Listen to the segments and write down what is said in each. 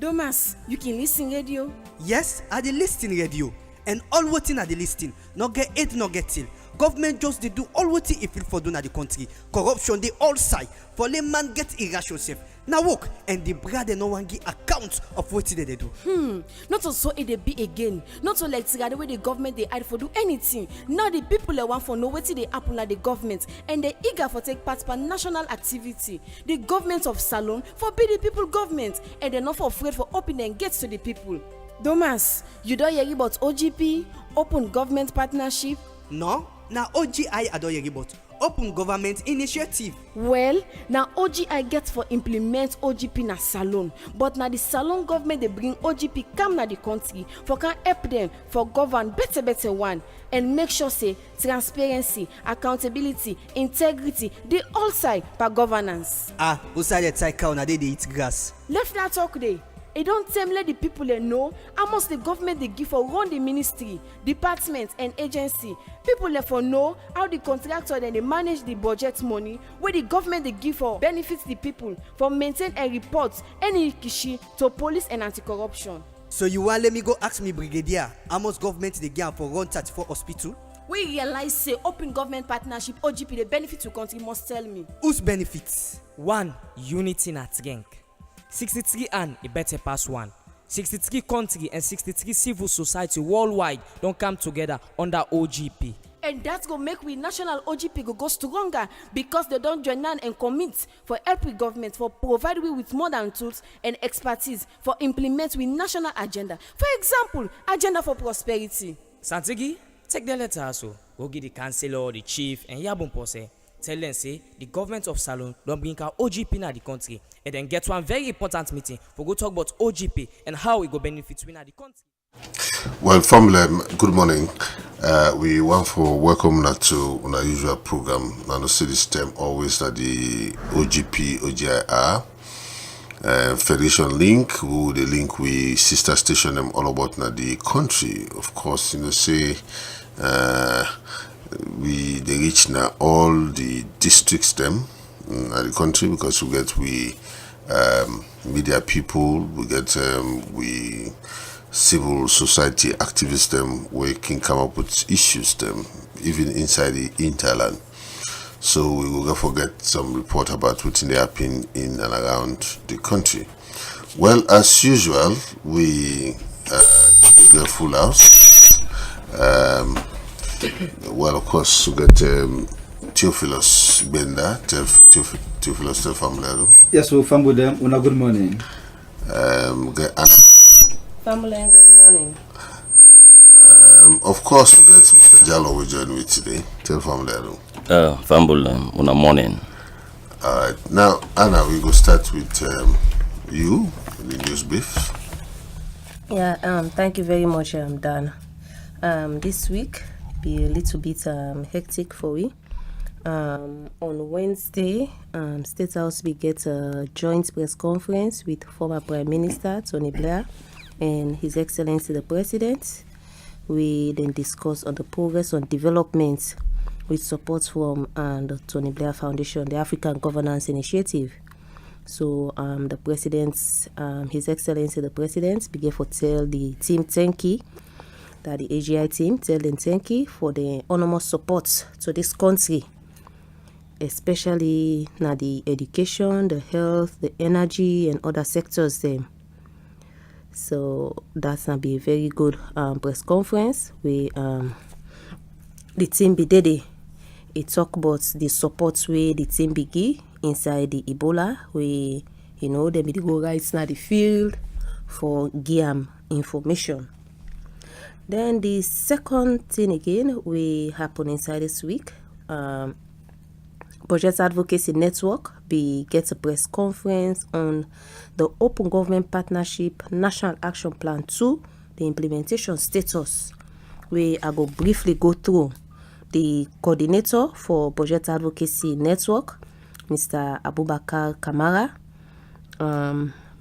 Thomas, you can listen radio? Yes, I dey listen radio. And all wetin I dey listen, no get aid, no get till. Government just dey do all wetin e feel for do na the country. Corruption dey all side. For layman get irration sef. Na work and the brother no wan give account of wetin they dey do. Not also it dey be again. Not so like the way the government dey hide for do anything. Now the people dey want for know wetin dey happen na the government and they eager for take part for national activity. The government of Salon forbid the people government and they not for afraid for opening gates to the people. Thomas, you don't hear about OGP, Open Government Partnership? No, na OGI I don hear about. Open Government Initiative. Well, now OGI gets for implement OGP na Salon, but now the Salon government they bring OGP come na the country for can help them for govern better one and make sure say transparency, accountability, integrity they all side per governance. Who side the tie cow na dey eat grass? Let's not talk there. It don't tell let the people they know how much the government they give for run the ministry, department and agency. People they for know how the contractor then they manage the budget money where the government they give for benefits the people for maintain and report any kishi to police and anti-corruption. So you want let me go ask me brigadier how much government they give for run 34 hospital? We realize say Open Government Partnership OGP the benefit to country must tell me. Whose benefits? 1. Unity na strength. 63 and a better pass one. 63 country and 63 civil society worldwide don't come together under OGP. And that's gonna make we national OGP go stronger because they don't join on and commit for help with government for provide we with modern tools and expertise for implement we national agenda. For example, agenda for prosperity. Santigi, take the letter also. Go give the councillor, the chief, and Yabon Pose. Tell them say the government of Salon don't bring our OGP in the country and then get one very important meeting for go talk about OGP and how it go benefit we in the country. Well, family, good morning. We want for welcome to our usual program. And I see this time always at the OGP, OGIR, Fedration Link, who the link we sister station them all about na the country. Of course, say we they reach now all the districts them in the country because we media people, we get we civil society activists them we can come up with issues them even inside the interland. So we will forget some report about what's happening in and around the country. Well, as usual, we get full house. Well, of course, we get Theophilus Benda, Theophilus family. Yes, we family them. Good morning. Get Anna. Family, good morning. Of course, we get Mr. Jallo we join with today. Tell family. Family, good morning. All right. Now, Anna, we go start with you, the news brief. Yeah. Thank you very much, Dan. This week be a little bit hectic for we. On Wednesday, State House we get a joint press conference with former Prime Minister Tony Blair and His Excellency the President. We then discuss on the progress on development with support from the Tony Blair Foundation, the African Governance Initiative. So the President's, His Excellency the President began for tell the team thank you, that the AGI team tell them thank you for the enormous support to this country, especially now the education, the health, the energy and other sectors there. So that's gonna be a very good press conference. We the team be there. It talk about the support where the team be give inside the Ebola. We they be go right now the field for give information. Then the second thing again we happen inside this week. Budget Advocacy Network be get a press conference on the Open Government Partnership National Action Plan 2, the implementation status. We I go briefly go through. The coordinator for Budget Advocacy Network, Mr. Abubakar Kamara,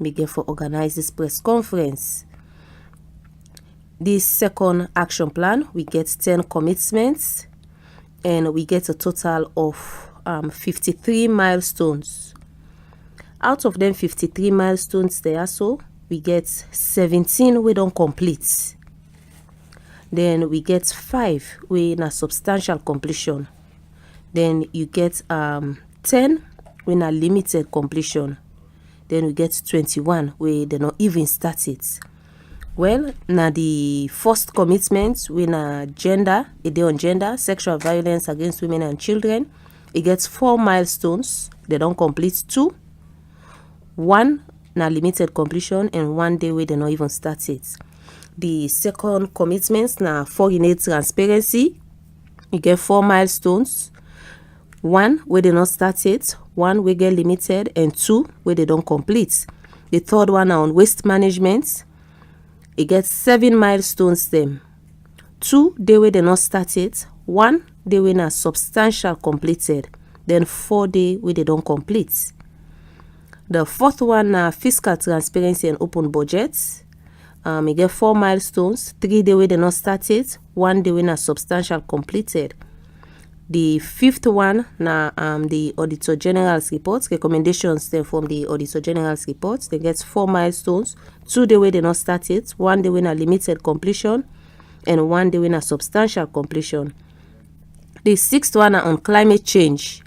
began for organize this press conference. This second action plan, we get 10 commitments and we get a total of 53 milestones. Out of them 53 milestones there, so we get 17 we don't complete. Then we get 5 we in a substantial completion. Then you get 10 we in a limited completion. Then we get 21 we they not even start it. Well, now the first commitment we na gender, a day on gender, sexual violence against women and children. It gets 4 milestones. They don't complete 2. 1 na limited completion and 1 day we they not even start it. The second commitments na foreign aid transparency. You get 4 milestones. 1 where they not start it, 1 we get limited, and 2 where they don't complete. The third one na on waste management. It gets 7 milestones them. 2 day where they not start it, 1 day when a substantial completed, then 4 day where they don't complete. The fourth one na fiscal transparency and open budgets. You get 4 milestones, 3 day where they not started, 1 day when a substantial completed. The fifth one na the Auditor General's reports, recommendations then from the Auditor General's reports. They get 4 milestones, 2 day where they not started, 1 day when a limited completion, and 1 day when a substantial completion. The sixth one na on climate change.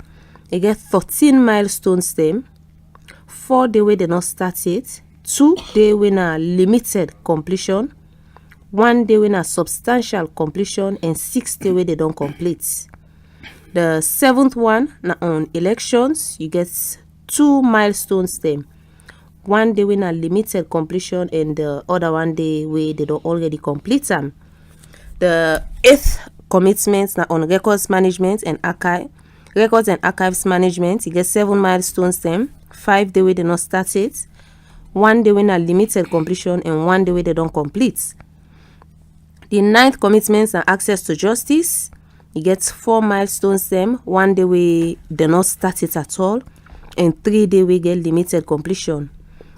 They get 13 milestones them, 4 day where they not started, 2 day when a limited completion, 1 day when a substantial completion, and 6 day where they don't complete. The seventh one na on elections. You get 2 milestones them. 1 day when a limited completion and the other 1 day where they don't already complete them. The 8th commitments na on records management and records and archives management. You get 7 milestones them. 5 day where they not started, 1 day when a limited completion, and 1 day where they don't complete. The 9th commitments na access to justice. You get 4 milestones them, 1 day we they not start it at all, and 3 day we get limited completion.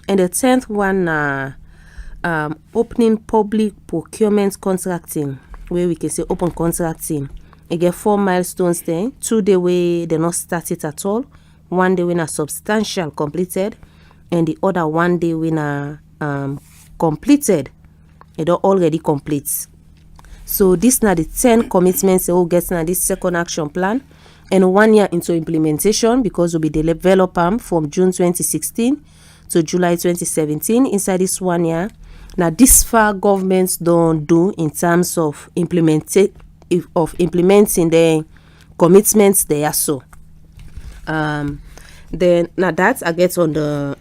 And the 10th one na opening public procurement contracting, where we can say open contracting. You get 4 milestones there, 2 day we they not start it at all, 1 day we na substantial completed, and the other 1 day we na completed. It don't already complete. So this na the 10 commitments they will get na this second action plan, and 1 year into implementation because we'll be develop them from June 2016 to July 2017. Inside this 1 year, now this far governments don't do in terms of implementing the commitments they are so. Then now that I get on the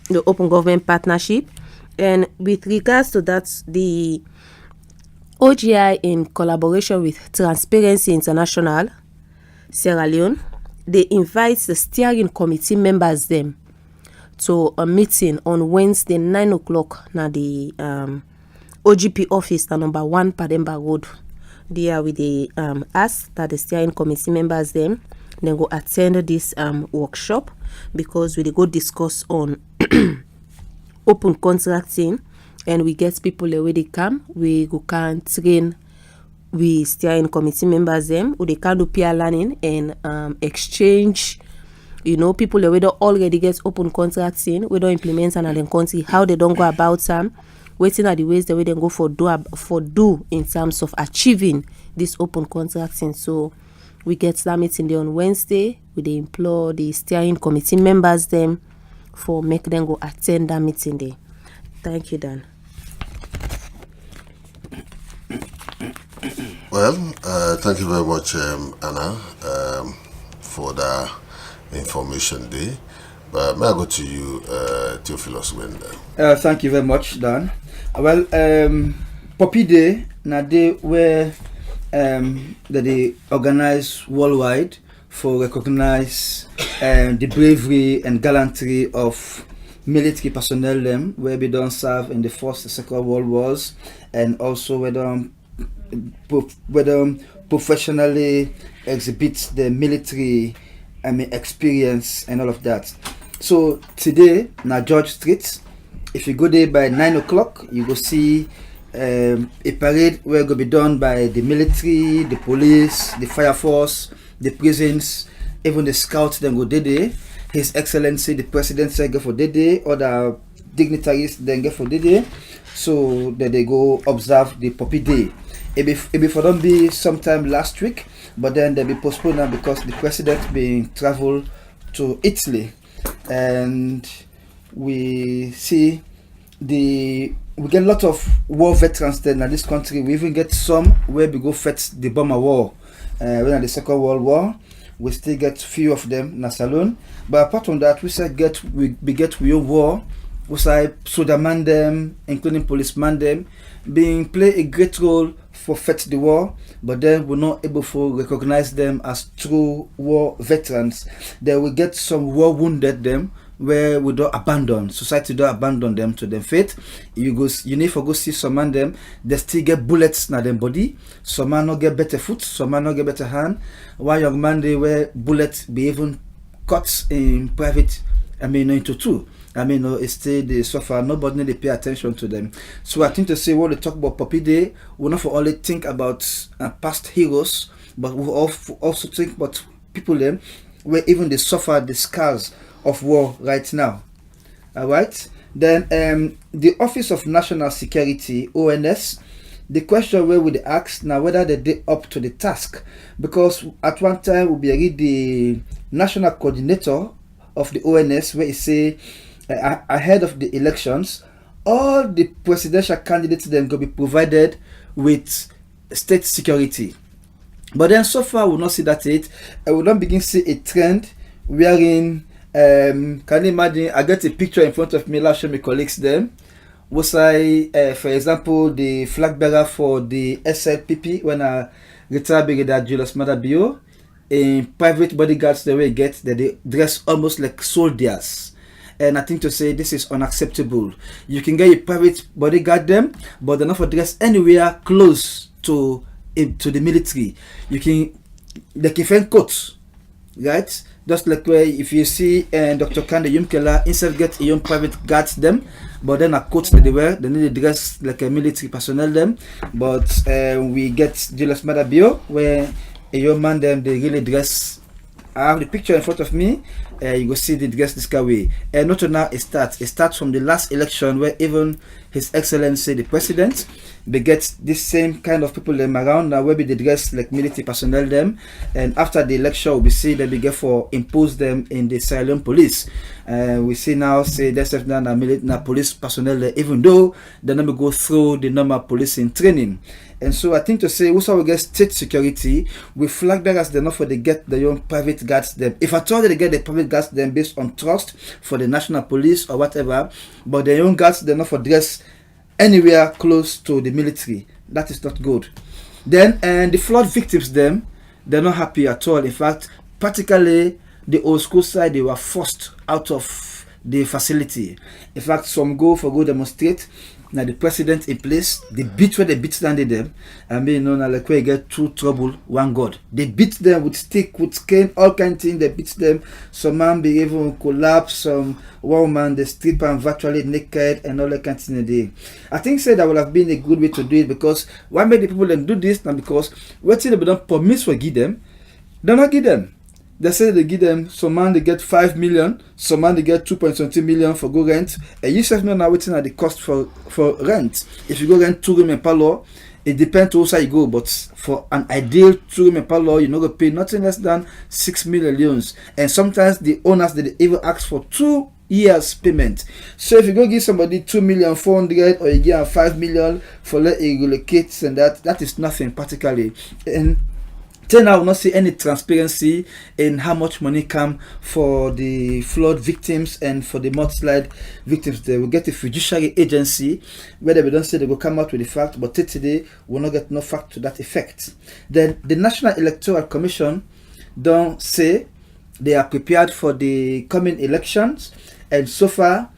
the open government partnership, and with regards to that, the OGI, in collaboration with Transparency International Sierra Leone, they invite the steering committee members them to a meeting on Wednesday 9 o'clock na the OGP office na number 1 Pademba Road. There we they ask that the steering committee members them then go attend this workshop, because we dey go discuss on open contracting. And we get people where they come, we go can train, we steering committee members them, who they can do peer learning and exchange, people where they already get open contracting, we don't implement another country, how they don't go about them, waiting at the ways the way they go for do in terms of achieving this open contracting. So we get that meeting there on Wednesday. We they implore the steering committee members them for make them go attend that meeting there. Thank you, Dan. Well, thank you very much, Anna, for that information there. But may I go to you, Theophilus Wenda? Thank you very much, Dan. Well, Poppy Day, na day where that they organize worldwide for recognize the bravery and gallantry of military personnel them, where we don't serve in the First and Second World Wars, and also whether professionally exhibit the military experience and all of that. So today na George Street, if you go there by 9 o'clock, you go see a parade where go be done by the military, the police, the fire force, the prisons, even the scouts then go there. His Excellency the President say get for the day, other dignitaries then get for the day, so that they go observe the Poppy Day. It be for them be sometime last week, but then they be postponed now because the president been travel to Italy, and we see we get a lot of war veterans then in this country. We even get some where we go fight the bomber war when the Second World War. We still get few of them in Salon, but apart from that, we get real war. We say soldier man them, including policeman them, being play a great role for fight the war, but then we're not able to recognize them as true war veterans. Then we get some war wounded them where we don't abandon, society don't abandon them to their fate. You need to go see some man them, they still get bullets in their body. Some man not get better foot, some man not get better hand. One young man they where bullets be even cut in private, into two. It's still they suffer, nobody they pay attention to them. So I think to say when they talk about Poppy Day, we not for only think about past heroes, but we also think about people them where even they suffer the scars of war right now. Alright. Then the Office of National Security, ONS, the question where we ask now whether they up to the task, because at one time we be the national coordinator of the ONS where he say ahead of the elections, all the presidential candidates then will be provided with state security. But then so far we will not see that it. I will not begin to see a trend wherein can you imagine? I got a picture in front of me. I'll show my colleagues them. Was I, for example, the flag bearer for the SLPP when I retired Brigadier Julius Madabio, in private bodyguards the way they get that they dress almost like soldiers. And I think to say this is unacceptable. You can get a private bodyguard them, but they're not for dress anywhere close to the military. They can find coats, right? Just like where if you see Dr. Kande Yumkela instead get a young private guards them, but then a coat that they wear, they need to dress like a military personnel them. But we get Julius Madabio where a young man them they really dress. I have the picture in front of me. You go see the dress this way. And not now it starts from the last election where even His Excellency the President they get this same kind of people them around now where they dress like military personnel them, and after the election we see them get for impose them in the silent police. We see now say that's now police personnel there, even though they never go through the normal policing training. And so I think to say also we get state security, we flag bearers they're not for they get their own private guards them. If at all they get the private guards them based on trust for the national police or whatever, but their own guards they're not for dress anywhere close to the military. That is not good. Then and the flood victims them, they're not happy at all. In fact, practically the old school side they were forced out of the facility. In fact, some go demonstrate. Now the president in place, they beat where they beat standing them. Like where you get two trouble, one God. They beat them with stick, with cane, all kind of things. They beat them. Some man be even collapse. Some woman they strip and virtually naked and all that kind of thing. I think that would have been a good way to do it, because why make the people then do this now? Because what they don't promise for give them, they not give them. They say they give them, some man they get 5 million, some man they get 2.20 million for go rent. And you say no now waiting at the cost for rent. If you go rent 2 room and parlor, it depends on how you go, but for an ideal 2 room and parlor, you're not gonna pay nothing less than 6 million. And sometimes the owners they even ask for 2 years payment. So if you go give somebody 2,400,000 or you give them 5 million for let it relocate, and that is nothing particularly. And till now, we not see any transparency in how much money come for the flood victims and for the mudslide victims. They will get a fiduciary agency where they don't say they will come out with the fact, but till today we will not get no fact to that effect. Then the National Electoral Commission don't say they are prepared for the coming elections, and so far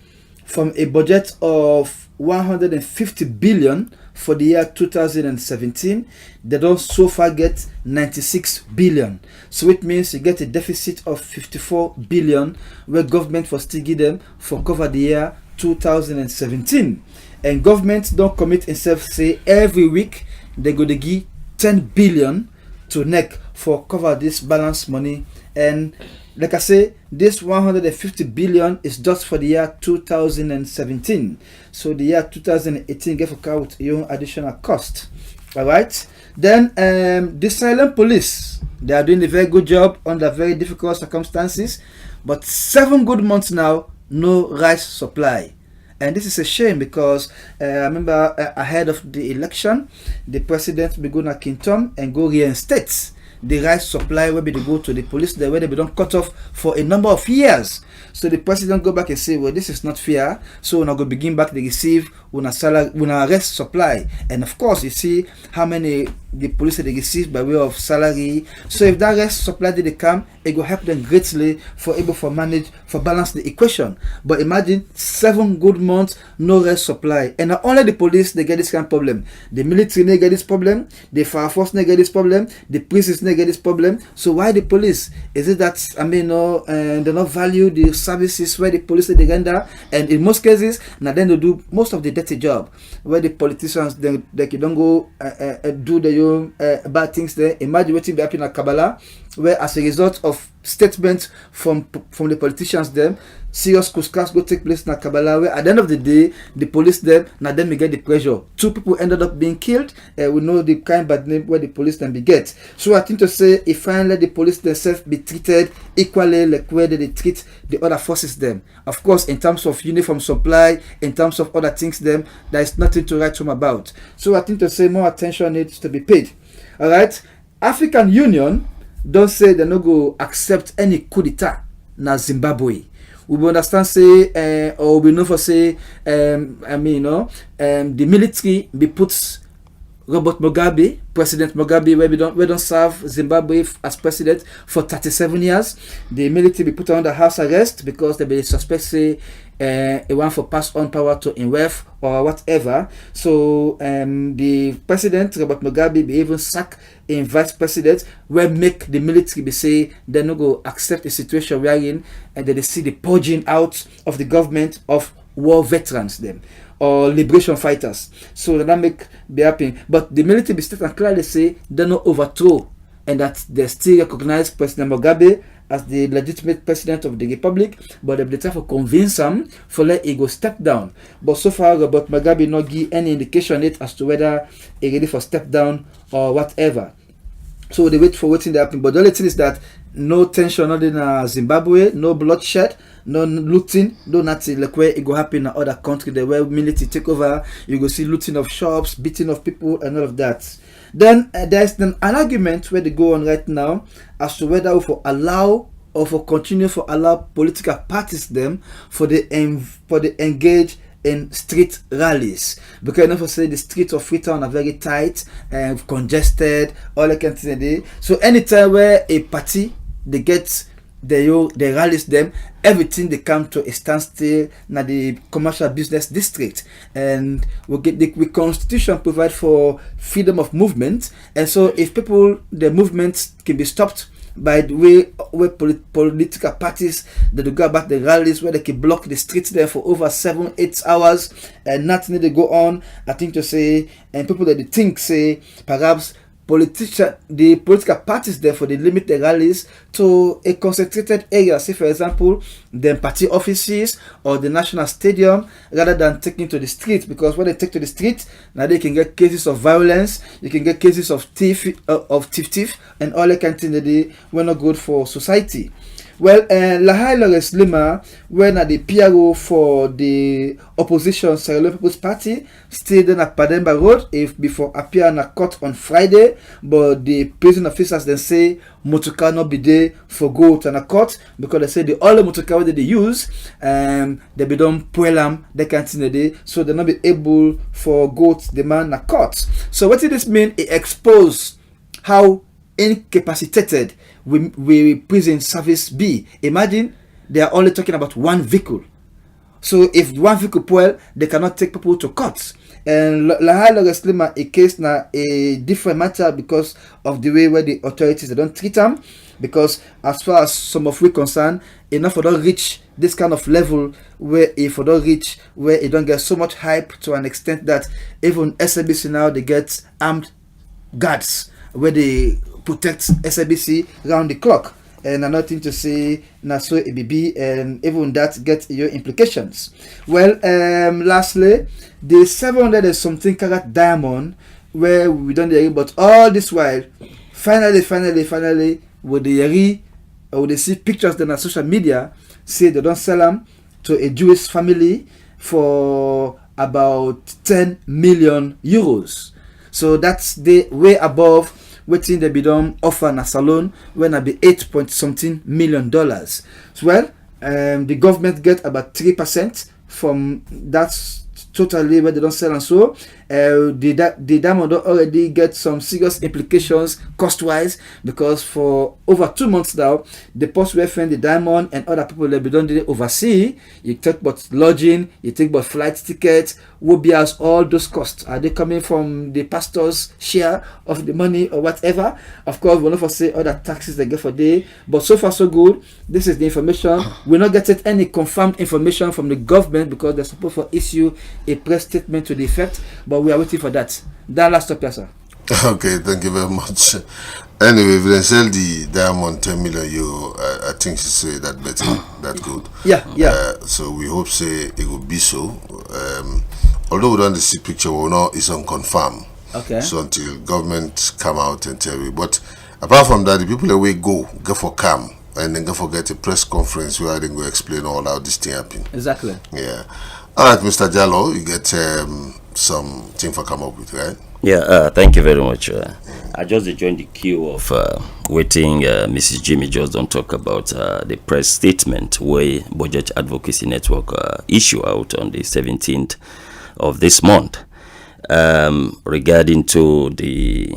from a budget of 150 billion for the year 2017, they don't so far get 96 billion. So it means you get a deficit of 54 billion where government for still give them for cover the year 2017. And government don't commit itself say every week they go to give 10 billion to NEC for cover this balance money. And Like I say, this 150 billion is just for the year 2017. So the year 2018 get for car with your own additional cost. All right. Then the silent police, they are doing a very good job under very difficult circumstances, but 7 good months now, no rice supply. And this is a shame because I remember ahead of the election, the president be going to Kintom and go reinstate the rice supply where they go to the police there where they be done cut off for a number of years. So the president go back and say, well, this is not fair. So we're not going to begin back to receive una salary, una rest supply. And of course, you see how many the police they receive by way of salary. So if that rest supply did come, it will help them greatly for able for manage for balance the equation. But imagine 7 good months no rest supply, and not only the police they get this kind of problem, the military they get this problem, the fire force they get this problem, the prisons they get this problem. So why the police? Is it that they not value the services where the police they render, and in most cases now then they do most of the dirty job where the politicians they don't go do their own bad things there. Imagine what will happen at Kabbalah, where as a result of statements from the politicians them, serious couscous go take place in Kabbalah, where at the end of the day the police them now then we get the pressure. 2 people ended up being killed. We know the kind bad name where the police then be get. So I think to say if finally the police themselves be treated equally like where they treat the other forces them. Of course, in terms of uniform supply, in terms of other things them, there is nothing to write home about. So I think to say more attention needs to be paid. All right, African Union don't say they no go accept any coup d'etat na Zimbabwe. We will understand say or we know for say the military be puts Robert Mugabe, President Mugabe, we don't serve Zimbabwe as president for 37 years. The military be put under house arrest because they be suspect say he want for pass on power to INWEF or whatever. So the president Robert Mugabe be even sack in vice president where make the military be say they no go accept the situation we are in, and they see the purging out of the government of war veterans them or liberation fighters. So that make be happening. But the military be state and clearly say they no overthrow, and that they still recognize President Mugabe as the legitimate president of the republic, but they try to convince him for let he go step down. But so far Robert Mugabe not give any indication yet as to whether he ready for step down or whatever. So they wait for waiting to happen. But the only thing is that no tension not in Zimbabwe, no bloodshed, no looting, no nothing like where it go happen in other country there where military take over. You go see looting of shops, beating of people and all of that. Then there's an argument where they go on right now as to whether we for allow or for continue for allow political parties them for the engage in street rallies, because you know for say the streets of Freetown are very tight and congested, all that kind of thing. So anytime where a party they get they rallies them, everything they come to a standstill na the commercial business district, and we get the constitution provide for freedom of movement, and so if people the movement can be stopped by the way where political parties that go about the rallies where they can block the streets there for over 7-8 hours and nothing they go on. I think to say, and people that they think say perhaps the political parties therefore they limit the rallies to a concentrated area, say for example the party offices or the national stadium, rather than taking to the street, because when they take to the street now they can get cases of violence, you can get cases of thief and all that kind of thing that they were not good for society. Well, Lahai Lawrence Lima, when at the PRO for the opposition Sierra Leone People's Party, stayed at Pademba Road if before appear in a court on Friday, but the prison officers then say motorcar not be there for go to a court because they say the only motorcar that they use, they be done puelam they can't see the day, so they not be able for go to demand a court. So what did this mean? It exposed how incapacitated we prison service be. Imagine they are only talking about one vehicle. So if one vehicle spoil, they cannot take people to court. And Lahai Lawrence Lima a case na a different matter because of the way where the authorities they don't treat them. Because as far as some of we concerned, enough for don't reach this kind of level where if we don't reach where it don't get so much hype to an extent that even SABC now they get armed guards where they protect SABC round the clock. and another thing to say na so it be, and even that get your implications. Well, lastly, the 700 and something carat diamond where we don't hear, but all this while, finally, with the hear or they see pictures then on social media say they don't sell them to a Jewish family for about 10 million euros. So that's the way above waiting they be done offer in a salon when I be 8 point something million dollars. So well, the government get about 3% from that totally where they don't sell, and so the diamond already get some serious implications cost wise, because for over 2 months now the post where find the diamond and other people that be done did oversee. You take about lodging, you take about flight tickets, wobias, all those costs, are they coming from the pastor's share of the money or whatever? Of course we'll not say other taxes they get for day, but so far so good. This is the information. We're not getting any confirmed information from the government because they're supposed to issue a press statement to the effect, but we are waiting for that. That last up, yes, sir. Okay, thank you very much. Anyway, if they sell the diamond 10 million euro, I think she say that better, that good. Yeah. So we hope say it will be so. Although we don't see picture, we know it's unconfirmed. Okay. So until government come out and tell you. But apart from that, the people away go for calm and then go for get a press conference where they go explain all how this thing happened. Exactly. Yeah. All right, Mr. Jallo, you get something for come up with, right? Yeah, thank you very much. I just joined the queue of waiting. Mrs. Jimmy just don't talk about the press statement where Budget Advocacy Network issue out on the 17th of this month regarding to the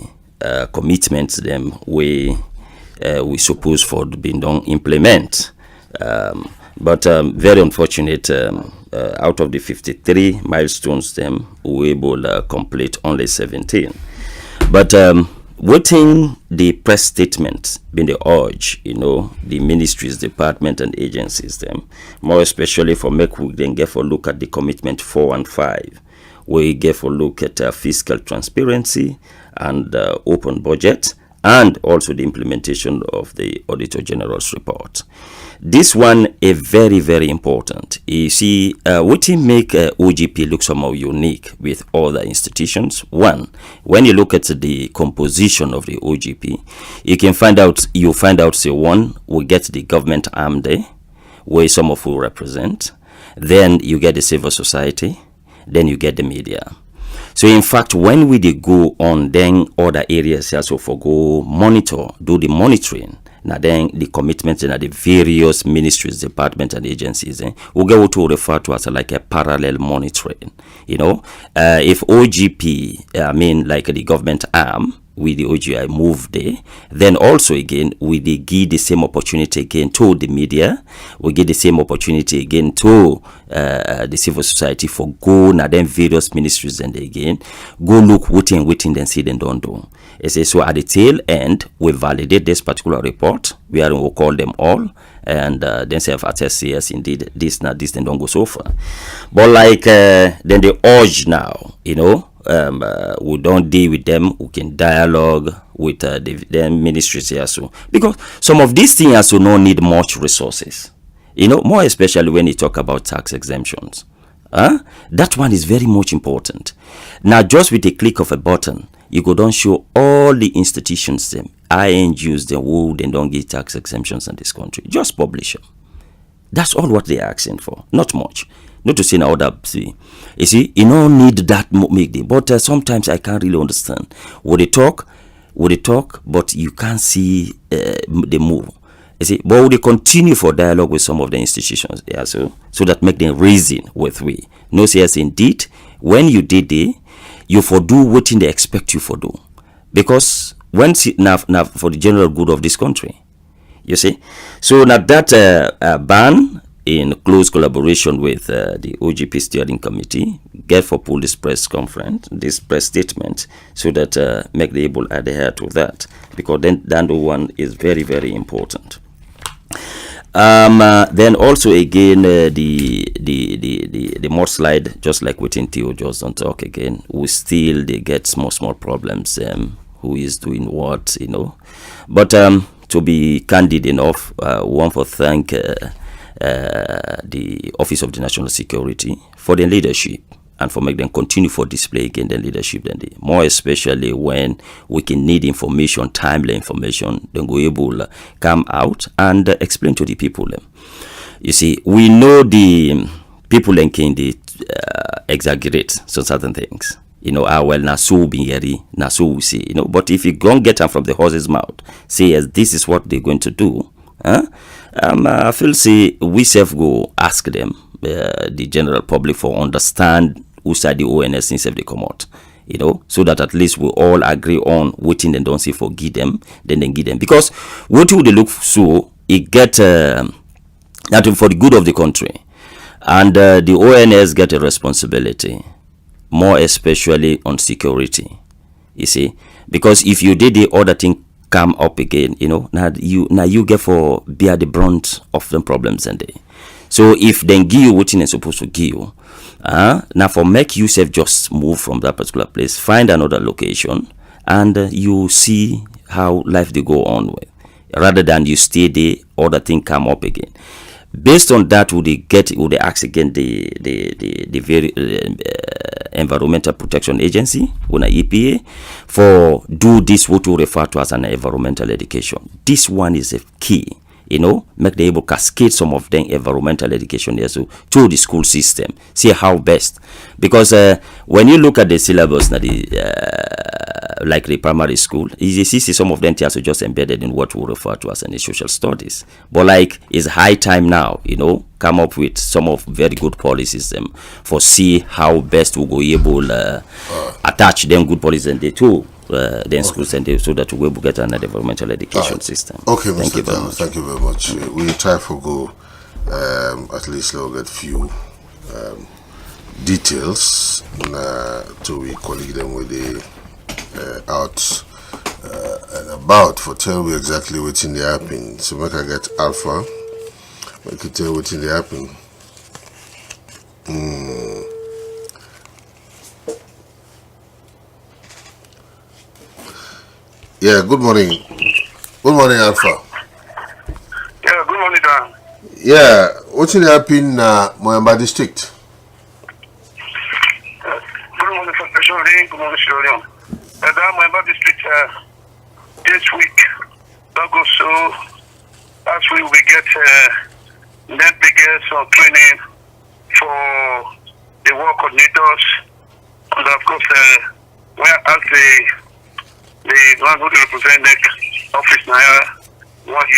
commitments them we suppose for being done implement. But very unfortunate, out of the 53 milestones, them we able complete only 17. But waiting the press statement, being the urge, the ministries, department, and agencies, them more especially for make we then get a look at the commitment 4 and 5. We get a look at fiscal transparency and open budget, and also the implementation of the Auditor General's report. This one is very, very important. You see, what make OGP look somehow unique with other institutions? One, when you look at the composition of the OGP, you find out, say, one, we get the government arm there, where some of who represent. Then you get the civil society. Then you get the media. So in fact, when we go on then other areas also for go monitor, do the monitoring, now then the commitments in the various ministries, departments, and agencies, we go to refer to as like a parallel monitoring. If OGP, like the government arm, with the OGI move there, then also again we give the same opportunity again to the media, we give the same opportunity again to the civil society for go now then various ministries, and again go look waiting then see them don't do. So at the tail end we validate this particular report, we will call them all, and then say attest yes indeed this then don't go so far. But like then the urge now, we don't deal with them, we can dialogue with the ministries here, so because some of these things also don't need much resources, more especially when you talk about tax exemptions. That one is very much important. Now just with a click of a button, you go down show all the institutions them INGs them who they don't get tax exemptions in this country, just publish them. That's all what they're asking for, not much. Not to say now that, you see, you don't need that make day. But sometimes I can't really understand. Would they talk, but you can't see the move. You see, but would they continue for dialogue with some of the institutions? Yeah, so that make them reason with we. No, say yes, indeed, when you did it, you for do what they expect you for do. Because once now for the general good of this country, you see. So now that ban, in close collaboration with the OGP steering committee, get for pull this press conference, this press statement, so that make the able adhere to that, because then that one is very, very important. Then also again the more slide, just like within Theo just don't talk again, we still they get small problems. Who is doing what, but to to be candid enough, we want to thank the Office of the National Security for the leadership and for make them continue for display again the leadership, then more especially when we can need information, timely information, then go able come out and explain to the people. You see, we know the people can exaggerate certain things. Well, na so be yeri, na so we see, but if you don't get them from the horse's mouth, say yes, this is what they're going to do, I feel say we self go ask them, the general public, for understand who side the ONS since they come out, so that at least we all agree on what thing they don't say for give them, then they give them. Because what would they look so, it get that for the good of the country. And the ONS get a responsibility, more especially on security, you see. Because if you did the other thing come up again, now you get for bear the brunt of the problems and they. So if then give you what you're supposed to give you, now for make yourself just move from that particular place, find another location, and you see how life they go on with, rather than you stay there, other thing come up again. Based on that, would they ask again the very Environmental Protection Agency, una EPA, for do this what we refer to as an environmental education. This one is a key, make them able to cascade some of them environmental education here so to the school system, see how best. Because when you look at the syllabus na like the primary school, you see some of them are just embedded in what we refer to as an social studies. But like, it's high time now, come up with some of very good policies for see how best we go able attach them good policies and they too then schools and they, so that we will get an environmental education system. Okay, thank Mr. you very Tan, much. thank you very much. We try to go at least we'll get few details to we colleague them with the out and about for tell we exactly what's in the happening. So make I get Alpha, make it tell what's in the happening. Yeah, good morning. Good morning, Alpha. Yeah, good morning, Dan. Yeah, what's in the happening in Moyamba district? Good morning, Fedration Link. Good morning, Sierra Leone. Dan, my district this week, that goes so as we get net biggest training for the work coordinators, and of course, where as the one who represent the office now, one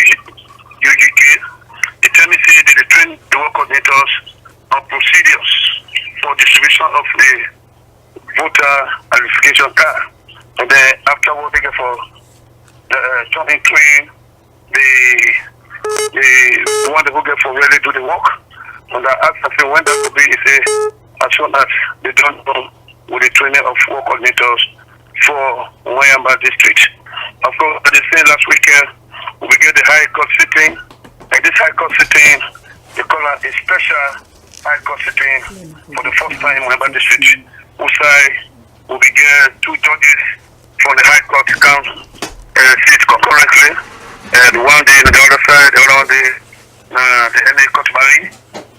UGK, they tell me say they train the work coordinators on procedures for distribution of the voter identification card. And then afterward, they get for turning train the one that will get for really do the work. And I asked them when that will be, he say, as soon as they don't know with the training of work coordinators for Moyamba district. Of course, as they say last weekend, we get the high court sitting, and this high court sitting, they call it a special high court sitting for the first time in Moyamba district. We get two judges from the high court come sit concurrently, and one day on the other side, the other one day the NA court Bali.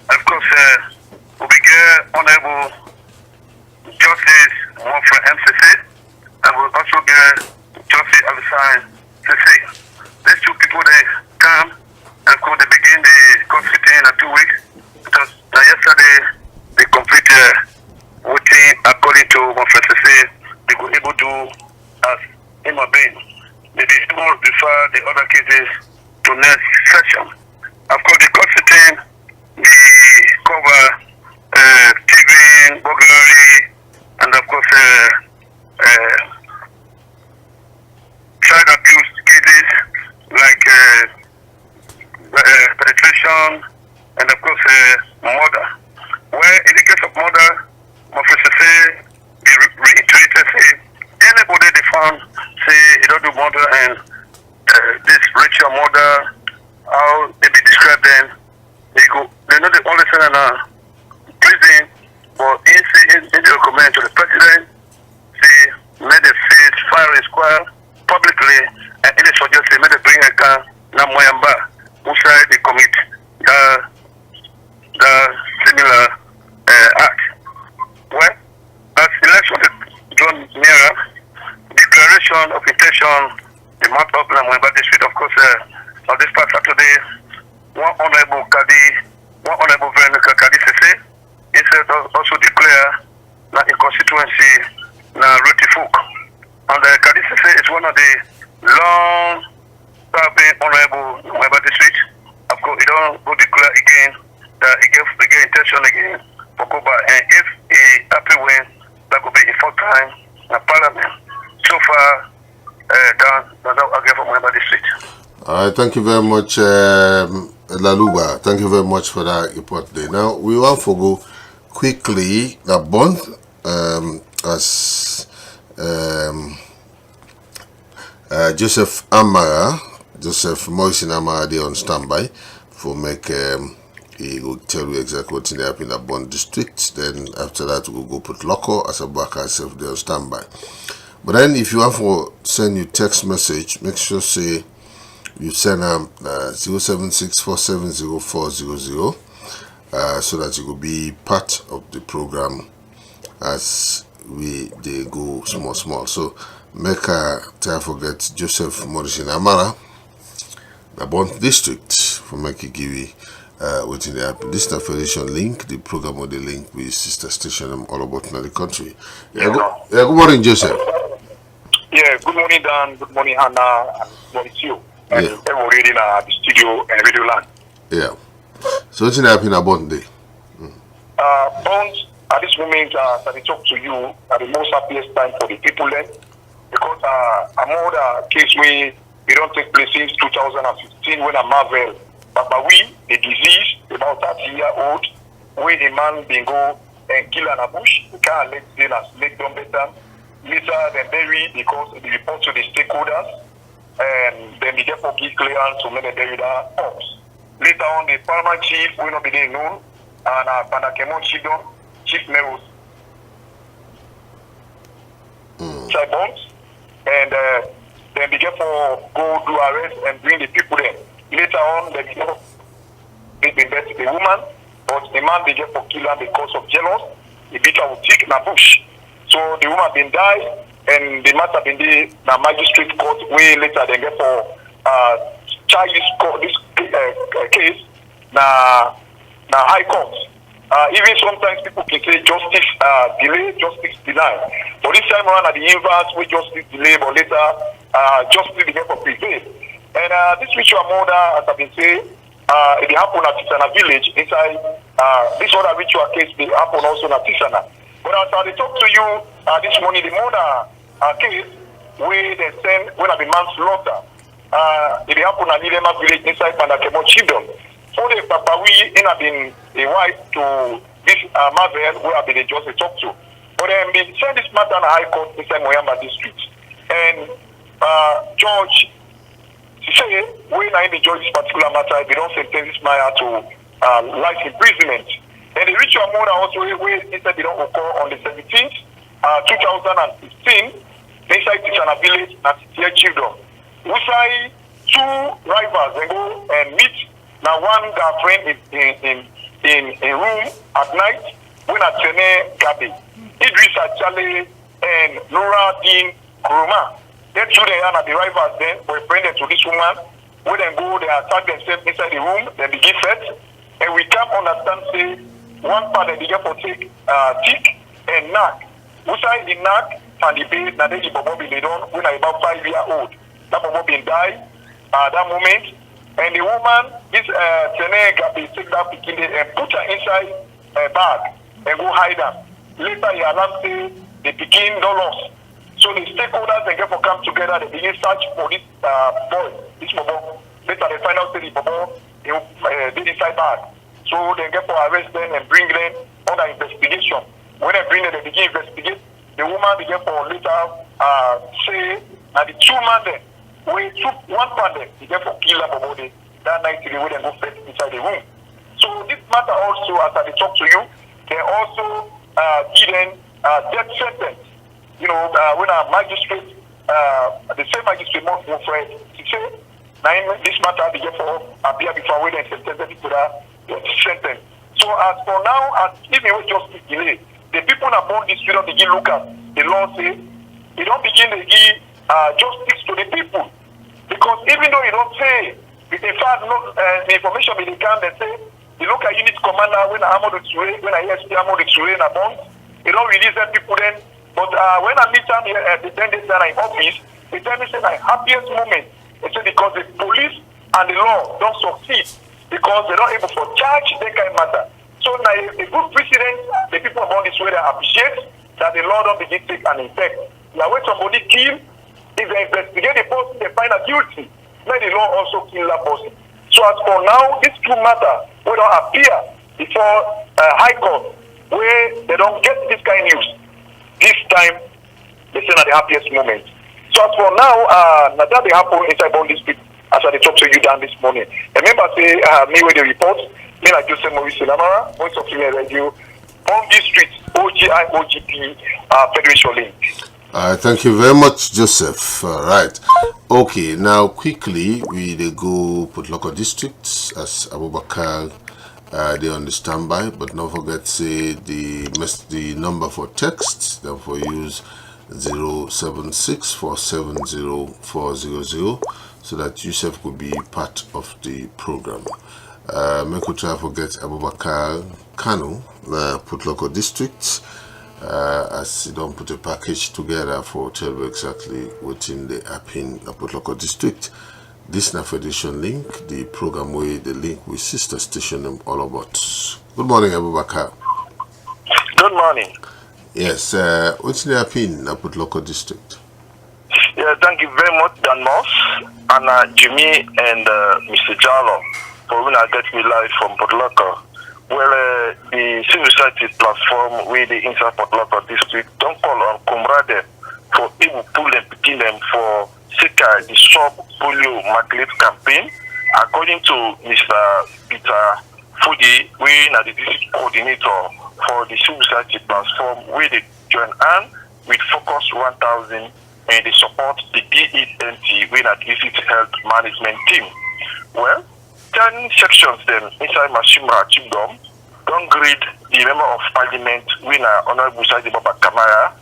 Of course, we get honorable justice, one from MCC, and we also get justice Alisan CC. These two people, they come and could they begin the court sitting in 2 weeks, because yesterday they completed voting according to one from CC. They could able to as human being. They will refer the other cases to next session. Of course, the court sitting, the cover thieving, burglary, and of course child abuse cases like penetration and of course murder. Where in the case of murder, Professor say they reiterated say anybody they found say you don't do murder and this ritual murder, how they be described then they know the only thing in prison, but in the recommend to the president say made a face fire in square publicly and it is suggest they made a bring a car na Moyamba, Musa they commit the similar act. Well, as election drawn nearer, declaration of intention, the month of Moyamba district, of course, on this past Saturday, one honorable Veronica Kadi Sese, he said also declare that in constituency na Roti Folk. And Kadi Sese is one of the long-serving honorable Moyamba district. Of course, he don't go declare again that he gave intention again for Koba, and if he happy win, that could be a fourth time in Parliament. So far, done. That's how I get from Moyamba district. All right, thank you very much, Laluba. Thank you very much for that report there. Now, we want to go quickly the bond as Joseph Morrison Amara, they on standby for make he will tell you exactly what's in the up in the bond district. Then after that, we'll go put local as a back ourselves there on standby. But then, if you want to send you text message, make sure say you send 076470400 so that you will be part of the program as they go small. So make try forget Joseph Morrison Amara, the Bond District, for make you give you within the app. This is the Fedration Link, the program with the link with sister station all about the country. Good morning, Joseph. Yeah, good morning, Dan. Good morning, Hannah. And good morning to you. And everybody in the studio and radio land. Yeah. So what's happening about today? Bonds, at this moment, as I talk to you, are the most happiest time for the people then. Because among the case where it don't take place since 2015 when a marvel. But we, the disease, about 30-year-old, where the man been go and kill an bush, we can't let them make them better. Later than bury because it report to the stakeholders. And then we therefore give clearance to make the bury that corpse. Later on, the paramount chief will not be there known, and Panakemon Chief Meros bonds, and then we therefore go do arrest and bring the people there. Later on, they bet the woman, but the man they get for kill her because of jealous. He beat her with thick in a bush. So the woman been died, and the matter been there in a magistrate court way later they get for charge this case na high court. Even sometimes people can say justice delay, justice denied. But this time around at the inverse where justice delay, but later justice begin for prevail. And this ritual murder, as I've been saying, it happened at Tisana village inside this other ritual case it happened also at Tisana. But as I talk to you this morning, the murder case where they send when I've been manslaughter, it happened at Nilema village inside Pandakemo Children. So the Papa we have been a wife to this Marvel where I've been just to talk to. But then they send this matter in High Court inside Moyamba district. And George say when I judge this particular matter, they don't sentence this man to life imprisonment. And the ritual murder also where instead they don't occur on the 17th, 2015, inside Tisana village at their children. We say two rivals and go and meet. Now one girlfriend in room at night when at Sene Gabi, Idris Achale and Laura Dean Kuruma. Then two they are the rivals then were friendly to this woman. When they go, they attack themselves inside the room, they begin fight. And we can't understand say one part they begin for take tick and knack. We say the knack and the base, now they Bobo they don't when I about 5-year-old. That Bobo been died at that moment. And the woman, this Sene Gabi, take that bikini and put her inside a bag and go hide her. Later, he allowed the bikini no loss. So the stakeholders they get for come together, they begin search for this boy, this Bobo. Later, they find out that the Bobo did inside bag. So they get for arrest them and bring them under investigation. When they bring them, they begin investigate. The woman they get for later say, and the two men then. We took one person, he get for kill that body that night they would go first inside the room. So this matter also, as I talk to you, they also given death sentence. You know, when a magistrate, the same magistrate, he say Now this matter begin for appear before we then sentence people that sentence. So as for now, as even with justice delay, the people upon this freedom begin look at the law say they don't begin to give justice to the people. Because even though you don't say, in fact, the information will come and say, you look at unit commander when I hear Amado Ture in a bond, they don't release them people then. But when I meet them here at the 10 days that I'm in office, they tell me say my happiest moment is because the police and the law don't succeed because they're not able to charge that kind of matter. So now a good precedent, the people about this way they appreciate that the law don't begin to take an effect. Now when somebody kill, if they investigate the person, they find a guilty. Then the law also kill that person. So as for now, these two matters will not appear before High Court where they don't get this kind of news. This time, they say at the happiest moment. So as for now, now that they happen inside all these people, as I talk to you down this morning. Remember, say me with the report, me like Joseph Maurice Lamara, voice of Female Radio, on this street, OGI, OGP, Federation Link. Thank you very much, Joseph. All right. Okay, now quickly, we dey go put local districts as Abubakar they on the standby, but don't forget say the number for text, therefore use 076470400 so that Yusuf could be part of the program. Make we try forget Abubakar Kanu, put local districts. As you don't put a package together for tell you exactly within the Appin Put Local District. This na Fedration Link, the program where the link with sister station them all about. Good morning, Abubakar. Good morning. Yes, what's the Appin Put Local District? Yeah, thank you very much, Dan Moss, Anna, Jimmy, and Mr. Jalo for when I get me live from Port Local. Well, the civil society platform with the inside Port Local district don't call on comrade for people pull them, picking them for Sika, the Stop Polio Maglet campaign. According to Mr. Peter Fudi, we are the district coordinator for the civil society platform with the join hand with Focus 1000 and they support the DENT with the district health management team. Well, 10 sections then inside Mashimra Chibdom don't greet the member of parliament winner Honorable Saidi Baba Kamara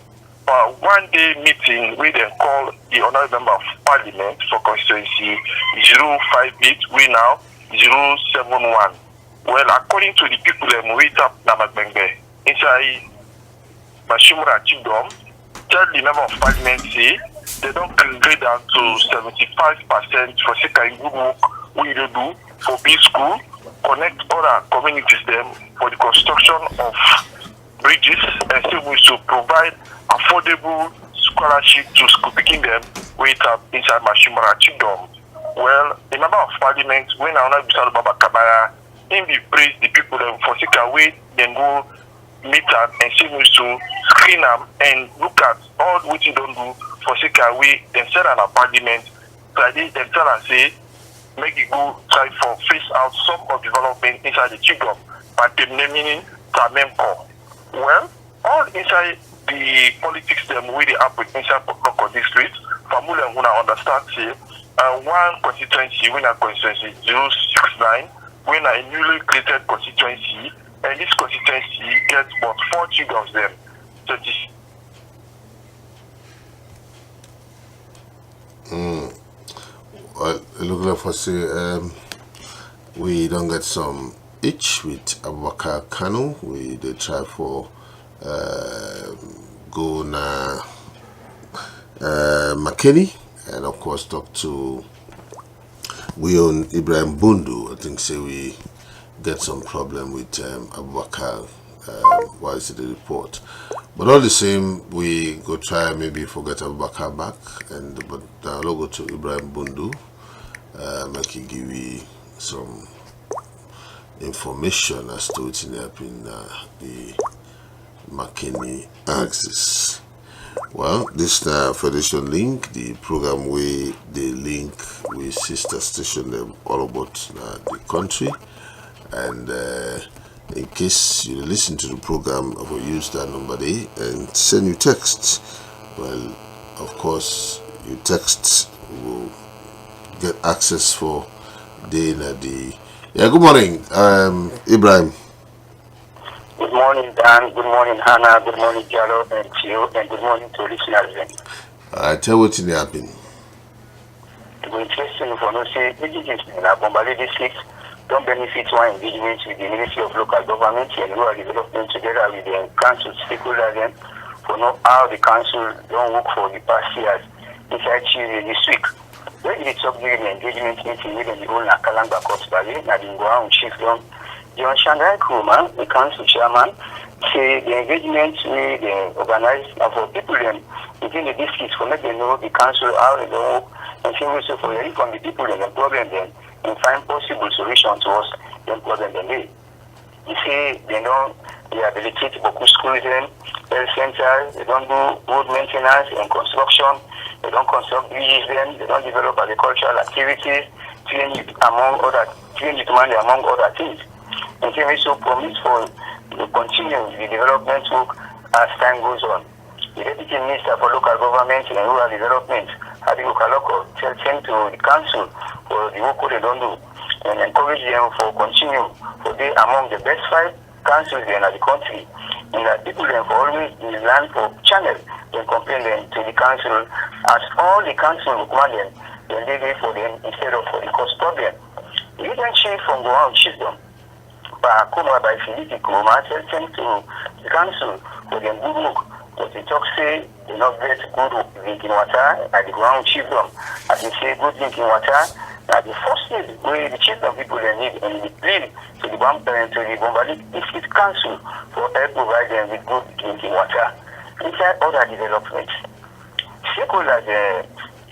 for a one-day meeting we then call the honorable member of parliament for constituency 058 we now 071. Well, according to the people we tap Namagbengbe inside Mashimra Chibdom, tell the member of parliament say they don't grade down to 75% for second good work we do for B school, connect other communities them for the construction of bridges and still we should provide affordable scholarship to school picking them with inside Mashimara Chidom. Well, the member of parliament when I know Baba Kabara, him be praise the people them for take away then go meet up and see we to screen them and look at all what you don't do for take away then send an parliament so they then tell and say make it go try for face out some of development inside the Chigom, but the naming Tamemko. Well, all inside the politics them with the up with inside local district, Famula Huna understand say one constituency when a constituency 069, when a newly created constituency, and this constituency gets about 4 Chigoms them. So this Well, it look like for say we don't get some itch with Abubakar Kanu. We they try for go na McKinney and of course talk to we own Ibrahim Bundu. I think say we get some problem with Abubakar. Why is it the report? But all the same, we go try maybe forget Abubakar back and but I'll go to Ibrahim Bundu. Make he give you some information as to what's happening the McKinney axis. Well, this Federation Link, the program where they link with sister station them all about the country. And in case you listen to the program, I will use that number there and send you texts. Well, of course, your texts will get access for day in a day. Yeah, good morning, Ibrahim. Good morning, Dan. Good morning, Hannah. Good morning, Jalo and Chio. And good morning to listeners. I tell what in happen. It's interesting for no say, agencies in Abombale district don't benefit one engagement with the Ministry of Local Government and Rural Development together with the council stakeholders for know how the council don't work for the past years inside Chile this week. When they talk during the engagement meeting with the owner Kalamba Kotsbali, Nadingwa Chief Don John Shandai Kuma, the council chairman, say the engagement we organize for people within the districts for make them know the council how they don't work and say also for hearing from the people and the problem then and find possible solution towards the problem then they. He say they don't rehabilitate Boku schools then, health centers, they don't do road maintenance and construction, they don't construct bridges then, they don't develop agricultural activities, train youth among other things. And say we so promise for to continue the development work as time goes on. The Deputy Minister for Local Government and Rural Development, Hadi Okaloko, tells him to the council for the work they don't do and encourage them for continue for they among the best 5 councils in the country. And that people then for always land for channel and complain them to the council as all the council require them, then they wait for them instead of for the cost problem. The chief from the one chief them. Kuma by Philip Kuma tells them to the council for them good work. But they talk say they not get good drinking water at the ground chief them. As they say good drinking water, now the first need where the children people they need and they plead to the Bombali District Council for help provide them with good drinking water. Inside other developments. Stakeholders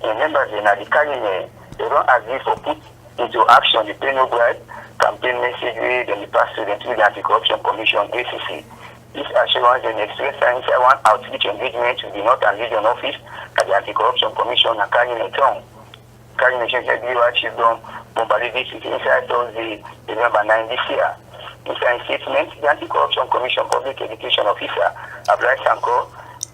members in the cabinet, they don't agree for put into action the pay no bribe campaign message with the past to the Anti-Corruption Commission ACC. This assurance and express science one outreach engagement with the Northern Region Office at the Anti-Corruption Commission and Carrying Town. Carrying said we achieved on Bombali District inside Thursday, November 9 this year. Inside statement, the Anti-Corruption Commission Public Education Officer, Abrai Sanko,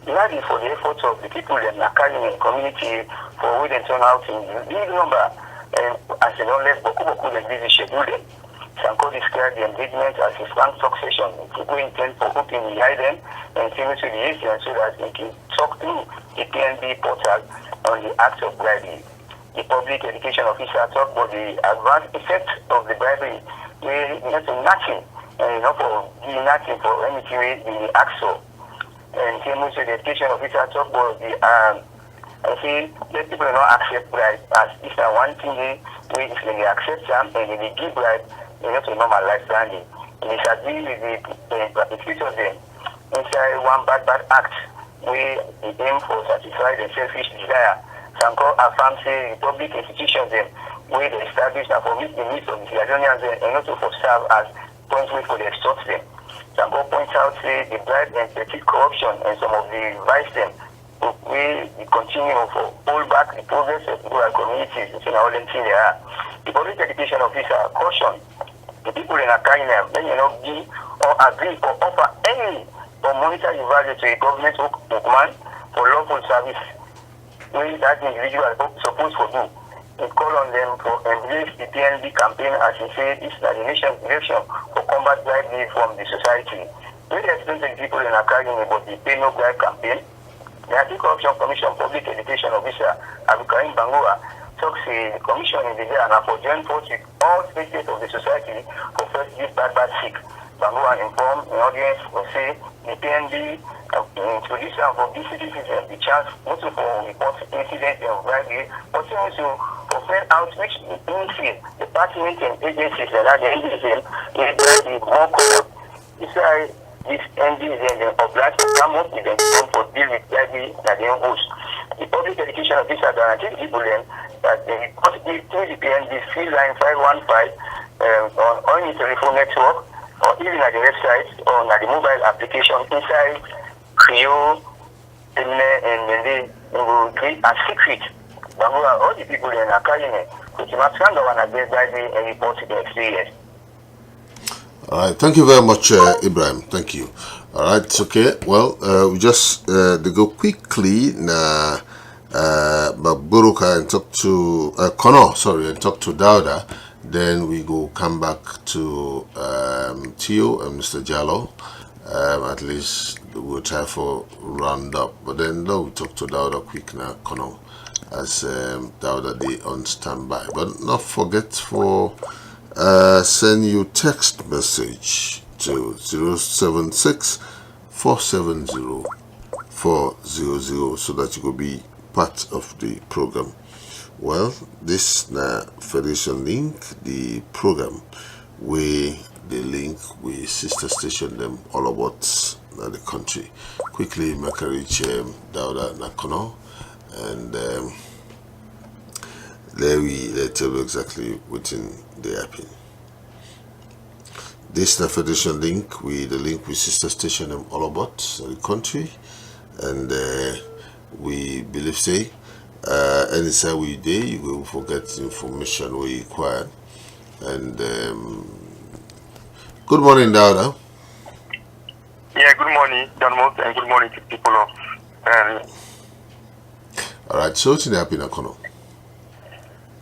gladly for the efforts of the people in the Carrying community for who they turn out in big number and as they don't let Boku and busy schedule them. Sanko described the engagement as a frank succession. People intend for opening the them and similar to the ASEAN so that they can talk through the PNB portal on the acts of bribery. The public education officer talked about the adverse effects of the bribery, where not to nothing, and not for doing nothing for anything in the acts of. And similar to the education officer talked about the I say let people not accept bribe as it's one thing where if they accept them and they give bribe, they not to normalize branding. They disagree with the perpetrators of them inside one bad act where they aim for satisfy their selfish desire. Sanko affirms say the public institutions them where they establish and for meet the needs of the Sierranians and not to for serve as points way for the extort them. Sanko points out say the bribe and petty corruption and some of the vice them we continue for hold back the progress of rural communities in our thing there. The public education officer caution the people in Akanya when you not give or agree or offer any or monitor the value to a government workman for lawful service when that individual is supposed to do. They call on them to embrace the PNB campaign as he said it's the nation's direction for combat bribery from the society. We explain to the people in Akanya about the pay no bribe campaign. The Anti-Corruption Commission Public Education Officer Abikarim Bangura talks the commission in the year and for joint force with all states of the society for first this bad sick. Bangura informed the audience will say the PNB introduced for this citizens the chance not to for report incidents of bribery, but also for find out which industry, department and agencies that are the agencies in the more common. This NDs and obliged to come up with them for deal with bribery that they host. The public education officer guaranteed people then that they possibly through the PNB field line 515 on any telephone network or even at the website or at the mobile application inside Creole and then they will create a secret. But all the people in Akayine could not stand on against bribery and report the experience. All right, thank you very much, Ibrahim. Thank you. All right, it's okay. Well, we just they go quickly na Buruka and talk to Connor, sorry, and talk to Dauda. Then we go come back to Theo and Mr. Jallo. At least we'll try for round up. But then no, we talk to Dauda quick now, Connor, as Dauda they on standby. But not forget for send you text message to 076 470 400 so that you could be part of the program. Well, this na Federation Link, the program where the link with sister station them all about the country. Quickly make a reach Dauda Nakono and they tell you exactly what in the happen. This na Federation Link with the link with sister station them all about the country, and we believe say anytime we day you will forget information we require. And good morning, Dauda. Yeah, good morning, Donmouth, and good morning to people of all right, so what's happening, Kono?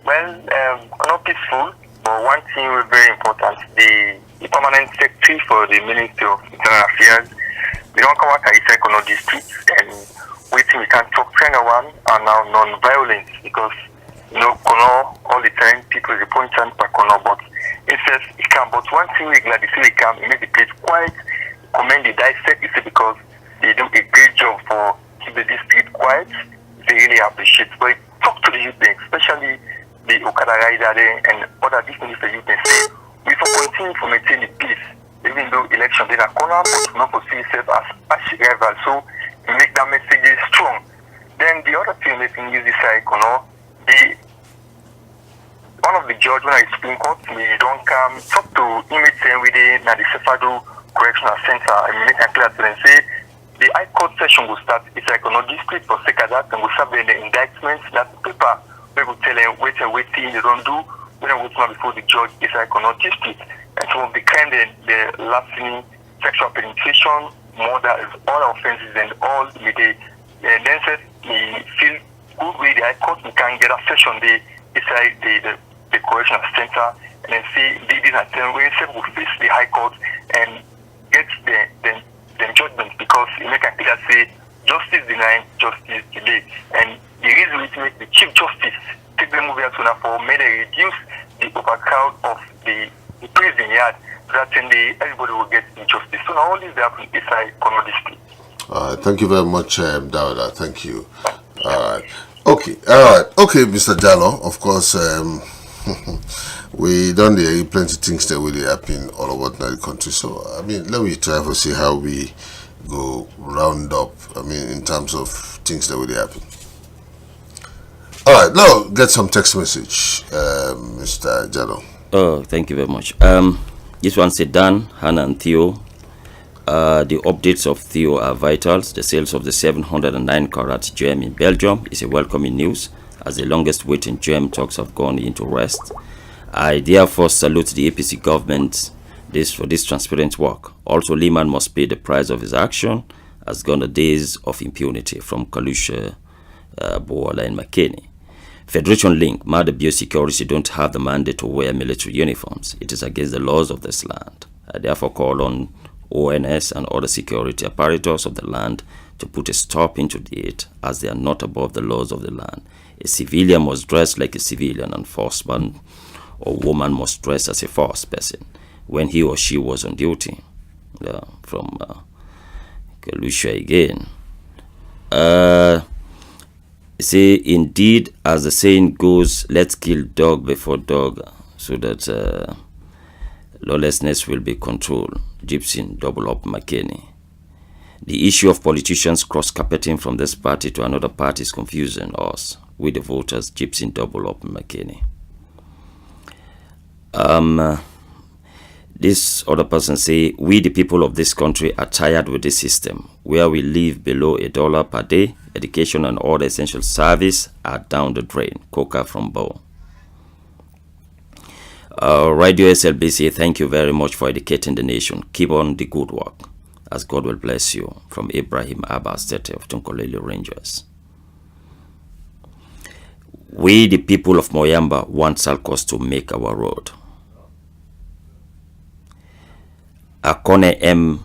well, not peaceful, but one thing was very important. The permanent secretary for the Ministry of Internal Affairs, we don't come out at Isaikono district, and we think we can talk to anyone and now non-violence, because Kono all the time people is important for Kono, but it says it can. But one thing we glad to see we can make the place quiet. Commend the dissect is because they do a great job for keep the district quiet. They really appreciate. But talk to the youth, especially the Okada rider and other different youth, say we for continue to maintain the peace, even though election did not corner, but not to see itself as rival. So make that message strong. Then the other thing they can use this Kono, one of the judge when I Supreme Court, we don't come talk to image saying we did na the Sefado Correctional Center and make a clear to them say the High Court session will start. It's like on district for sake of that, and we'll serve the indictments that paper we will tell them wait and waiting they don't do when we wait before the judge. It's like on district, and some of the kind the larceny, sexual penetration, murder, all offenses and all with the then said we feel good with the High Court we can get a session inside the correctional center and then see these are 10 ways we face the High Court and get the judgment, because you make a clear say justice denied, justice delayed, and the reason is to make the Chief Justice take them over to for may they reduce the overcrowd of the prison yard, that everybody will get justice. So now all this happen inside Kono district. Thank you very much, Dauda. Thank you. All right. Okay. All right. Okay, Mr. Jallo. Of course, we done the plenty of things that really happen all over the country. So I mean, let me try to see how we go round up. I mean, in terms of things that really happen. All right. Now get some text message, Mr. Jallo. Oh, thank you very much. This one said Dan, Hannah, and Theo. The updates of Theo are vital. The sales of the 709 carat gem in Belgium is a welcoming news, as the longest waiting gem talks have gone into rest. I therefore salute the APC government for this transparent work. Also, Lehman must pay the price of his action, as gone the days of impunity from Kalusha, Boala, and McKinney. Federation Link, Mother Biosecurity don't have the mandate to wear military uniforms. It is against the laws of this land. I therefore call on ONS and other security apparatus of the land to put a stop into it, as they are not above the laws of the land. A civilian must dress like a civilian, and forceman or woman must dress as a forced person when he or she was on duty. From Kalusha again. Say, indeed, as the saying goes, let's kill dog before dog, so that lawlessness will be controlled. Gibson, double up McKinney. The issue of politicians cross-carpeting from this party to another party is confusing us, with the voters. Gibson, double up McKinney. This other person say, we the people of this country are tired with this system, where we live below $1 per day. Education and all the essential service are down the drain. Coca from Bow. Radio SLBC, thank you very much for educating the nation. Keep on the good work, as God will bless you. From Ibrahim Abbas Tete of Tunkolele Rangers. We, the people of Moyamba, want Salkos to make our road. Akone M.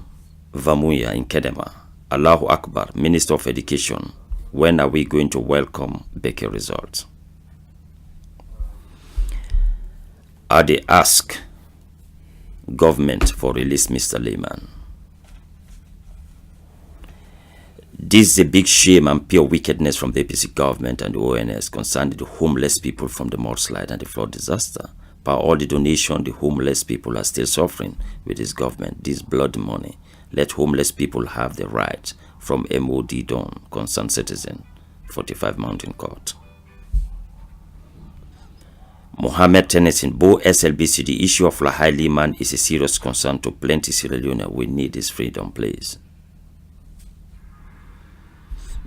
Vamuya in Kedema, Allahu Akbar, Minister of Education, when are we going to welcome Beke results? Are they ask government for release Mr. Lehman? This is a big shame and pure wickedness from the APC government and the ONS concerning the homeless people from the mudslide and the flood disaster. By all the donation, the homeless people are still suffering with this government, this blood money. Let homeless people have the right from MOD Don, concerned citizen, 45 Mountain Court. Mohammed Tennyson, Bo SLBC, the issue of Lahai Liman is a serious concern to plenty Sierra Leone. We need this freedom, please.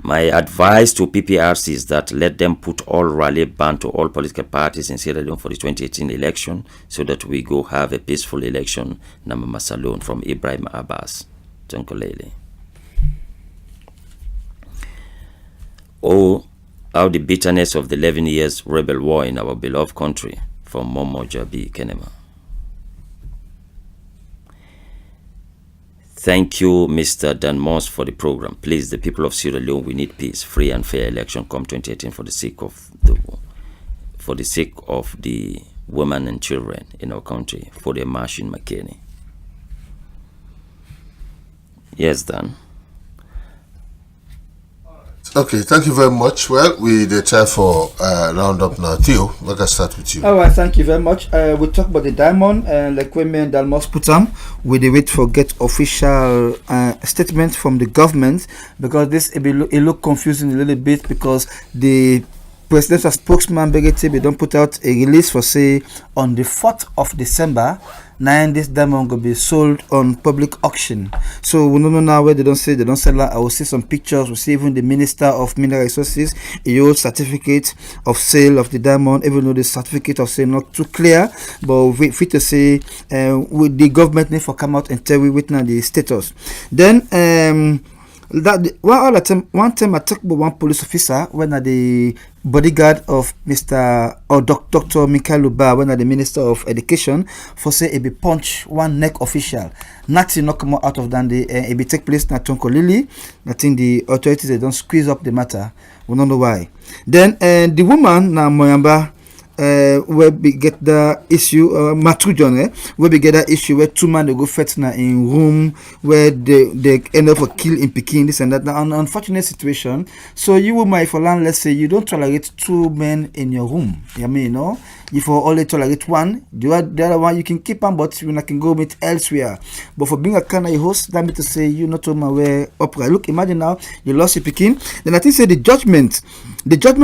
My advice to PPRC is that let them put all rally ban to all political parties in Sierra Leone for the 2018 election so that we go have a peaceful election. Namama Salon from Ibrahim Abbas, Tonkolele. Oh, how the bitterness of the 11 years rebel war in our beloved country from Momo Jabi Kenema. Thank you, Mr. Dan Moss, for the program. Please, the people of Sierra Leone, we need peace, free and fair election come 2018 for the sake of the women and children in our country, for their march in McKinney. Yes, Dan. Okay, thank you very much. Well, we the time for round up now. Theo, let us start with you. All right, thank you very much. We'll talk about the diamond and like women Dalmos put on. We wait for get official statement from the government because this it look confusing a little bit because the presidential spokesman Begete don't put out a release for say on the 4th of December. Now this diamond will be sold on public auction. So we don't know now where they don't say they don't sell it. I will see some pictures. We'll see even the Minister of Mineral Resources, a old certificate of sale of the diamond, even though the certificate of sale not too clear. But we fit to say with the government need for come out and tell we witness the status. Then one time I talked about one police officer when the bodyguard of Mr. or Dr. Michael Luba, when the Minister of Education, for say it be punch one neck official. Nothing not come out of that. It be take place na Tonko Lily. I think the authorities they don't squeeze up the matter. We don't know why. Then the woman na Moyamba. Where we get the issue, Matrujon, where we get that issue where two men they go fight na in room where they end up for kill in Peking, this and that. Now, an unfortunate situation. So you might for land, let's say you don't tolerate two men in your room. I mean, you know, if you only tolerate one, the other one you can keep on, but you can go meet elsewhere. But for being a kind of host, that means to say you not on my way upright. Look, imagine now you lost your Peking. Then I think say the judgment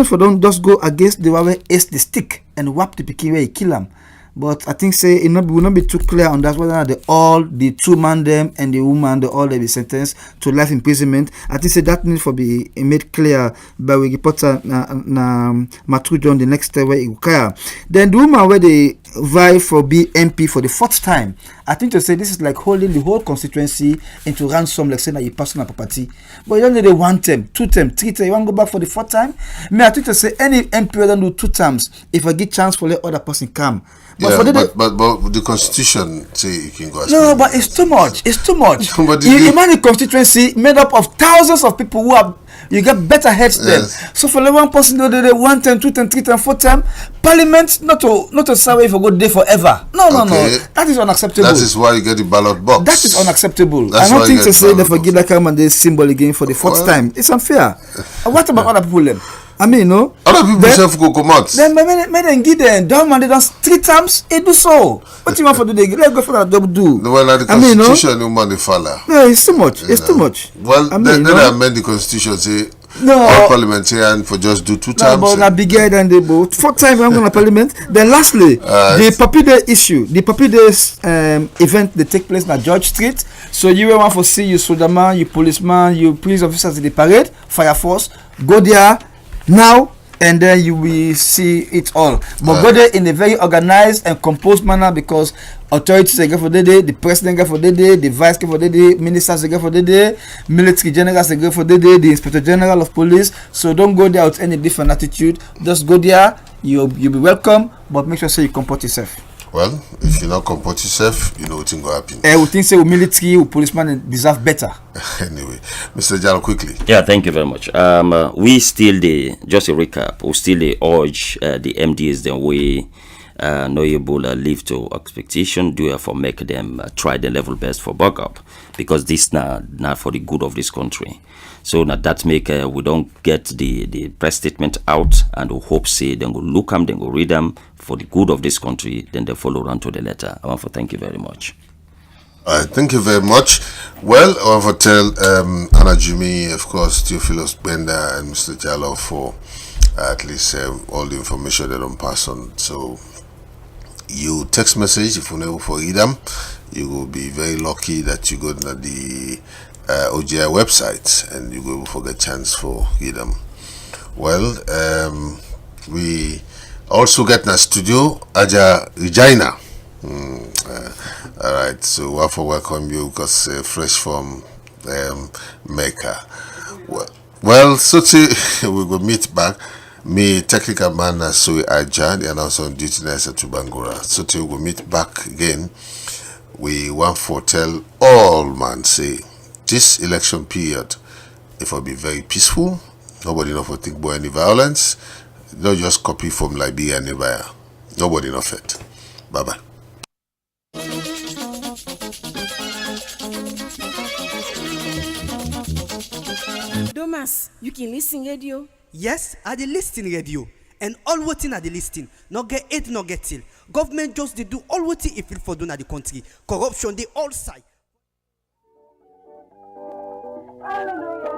for don't just go against the one where ace the stick and whap the Peking where he kill him. But I think say it will not be too clear on that whether the two man them and the woman they be sentenced to life imprisonment. I think say that need for be made clear by we reporter na Matrujon the next day where it will. Then the woman where they vie for BMP for the 4th time. I think to say this is like holding the whole constituency into ransom, like saying that you personal property. But you don't need a 1 term, 2 term, 3 term. You want to go back for the 4th time? I think to say any MP don't do 2 terms if I get chance for let other person come. But yeah, but the constitution say you can go. No, but it's too much. It's too much. You imagine a constituency made up of thousands of people who have you get better heads than. So for one person do the 1 term, 2 term, 3 term, 4 term, Parliament not to serve for good day forever. No. That is unacceptable. That is why you get the ballot box. That is unacceptable. That's I don't think to say they box. forgive that come and they symbol again for the 4th time. It's unfair. What about other people then? I mean, no. Other people self go come out. Then men give them down man they done 3 times. It do so. What you want for do? Let's go for that double do. No, well, the constitution no man they follow. No, it's too much. It's too much. Well, then they amend the constitution say all parliamentarian for just do 2 times. No, but bigger than they both 4th time I'm going to parliament. Then lastly, the Puppy Day issue. The Puppy Days event they take place at George Street. So you want for see you soldier, you policeman, you police officers in the parade, fire force, go there. Now and then you will see it all. But go there in a very organized and composed manner, because authorities get for the day, the president get for the day, the vice get for the day, ministers get for the day, military generals get for the day, the inspector general of police. So don't go there with any different attitude. Just go there, you'll be welcome, but make sure say you comport yourself. Well, if you not comport yourself, you know what will happen. We think say military, policeman deserve better. Anyway, Mr. Jalo, quickly. Yeah, thank you very much. We still just a recap. We still urge the MDs the way no Ebola live to expectation. Do for make them try the level best for backup, because this not for the good of this country. So now that make we don't get the press statement out, and we hope say then go look them, then go read them for the good of this country. Then they follow on to the letter. I want to thank you very much. Thank you very much. Well, I want to tell Anna Jimmy, of course, Theophilus Bender, and Mr. Jalo for at least all the information they don't pass on. So you text message, if you never forget them, you will be very lucky that you go to the OGI website and you will forget chance for them. Well, we also get in a studio Aja Regina. All right, so we have to welcome you because fresh from Mecca. Well, so we will meet back. Me technical man so Aja, the announcer on duty nice at Bangura. So we will meet back again. We want to tell all man say this election period, it will be very peaceful. Nobody know for think about any violence. Don't just copy from Liberia and Nevada. Nobody know it. Bye bye. Thomas, you can listen radio. Yes, I dey listen radio. And all wetin I dey listen, no get aid, no get till. Government just dey do all wetin e fit for do na the country. Corruption dey all side. Hallelujah.